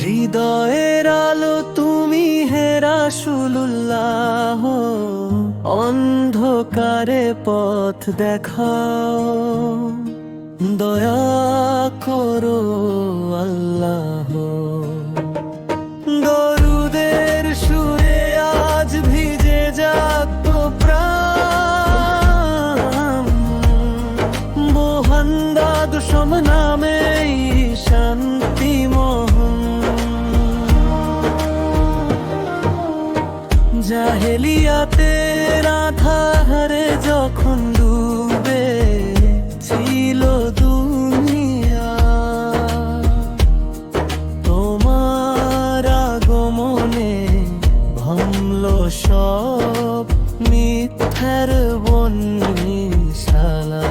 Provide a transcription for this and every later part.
হৃদয়ের আলো তুমি হে রাসূলুল্লাহ, অন্ধকারে পথ দেখাও, দয়া করো আল্লাহ। দরুদের সুরে আজ ভিজে যাক প্রাণ, মোহাম্মদ সম নামে শান্তি মোহন। জাহেলিয়াতের আধারে যখন ডুবে ছিল দুনিয়া, তোমার আগমনে ভাঙল সব মিথ্যার বন্দিশালা।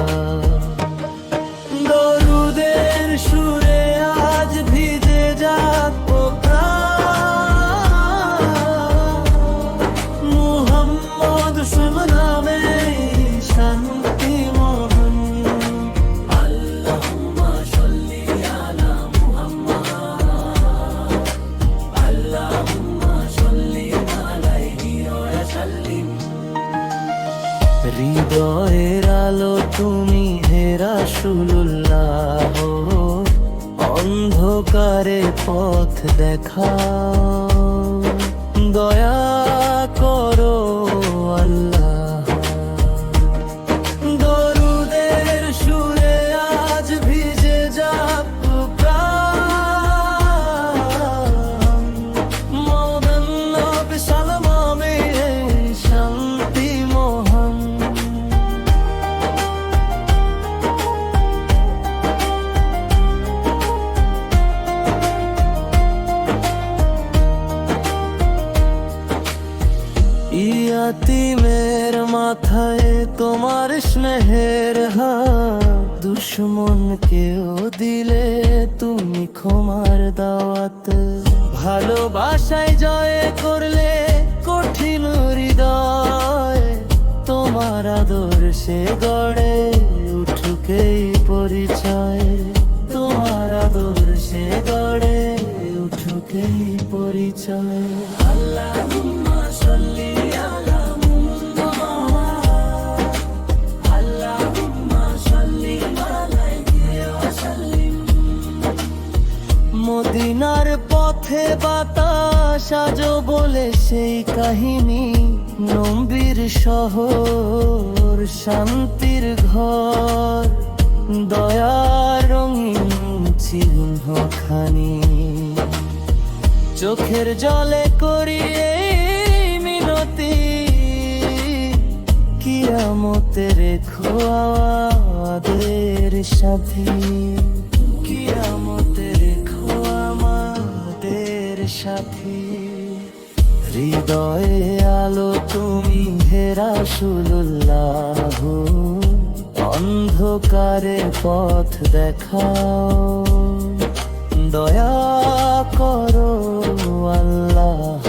দরুদের সুরে আজ ভিজে যাক মুহাম্মদ সম নামে শান্তি মোহন। আল্লাহুম্মা সাল্লি আলা মুহাম্মাদ, আল্লাহুম্মা সাল্লি আলাইহি ওয়া সাল্লিম। হৃদয়ের আলো তুমি হে রাসূলুল্লাহ, অন্ধকারে পথ দেখাও, দয়া করো আল্লাহ। দরুদের সুরে আজ ভিজে যাক প্রাণ, মদন নবী সালামে শান্তি মোহন। ইয়াতীমের মাথায় তোমার স্নেহের হাত, দুশ্মনকেও দিলে তুমি ক্ষমার দাওয়াত। ভালোবাসায় জয় করলে কঠিন হৃদয়, তোমার আদর্শে গড়ে উঠুক এই পরিচয়, তোমার আদর্শে গড়ে উঠুক এই পরিচয়। আল্লাহুম্মা সাল্লি আলা মুহাম্মাদ, আল্লাহুম্মা সাল্লি আলাইহি ওয়া সাল্লিম। মদিনার পথে বাতাস আজো বলে সেই কাহিনী, নবীর শহর শান্তির ঘর, দয়ার রঙিন চিহ্নখানি। চোখের জলে করি এই মিনতি, কিয়ামতে রেখো আমাদের সাথী, কিয়ামতে রেখো আমাদের সাথী। হৃদয়ে আলো তুমি হে রাসূলুল্লাহ, অন্ধকারে পথ দেখাও, দয়া করো আল্লাহ।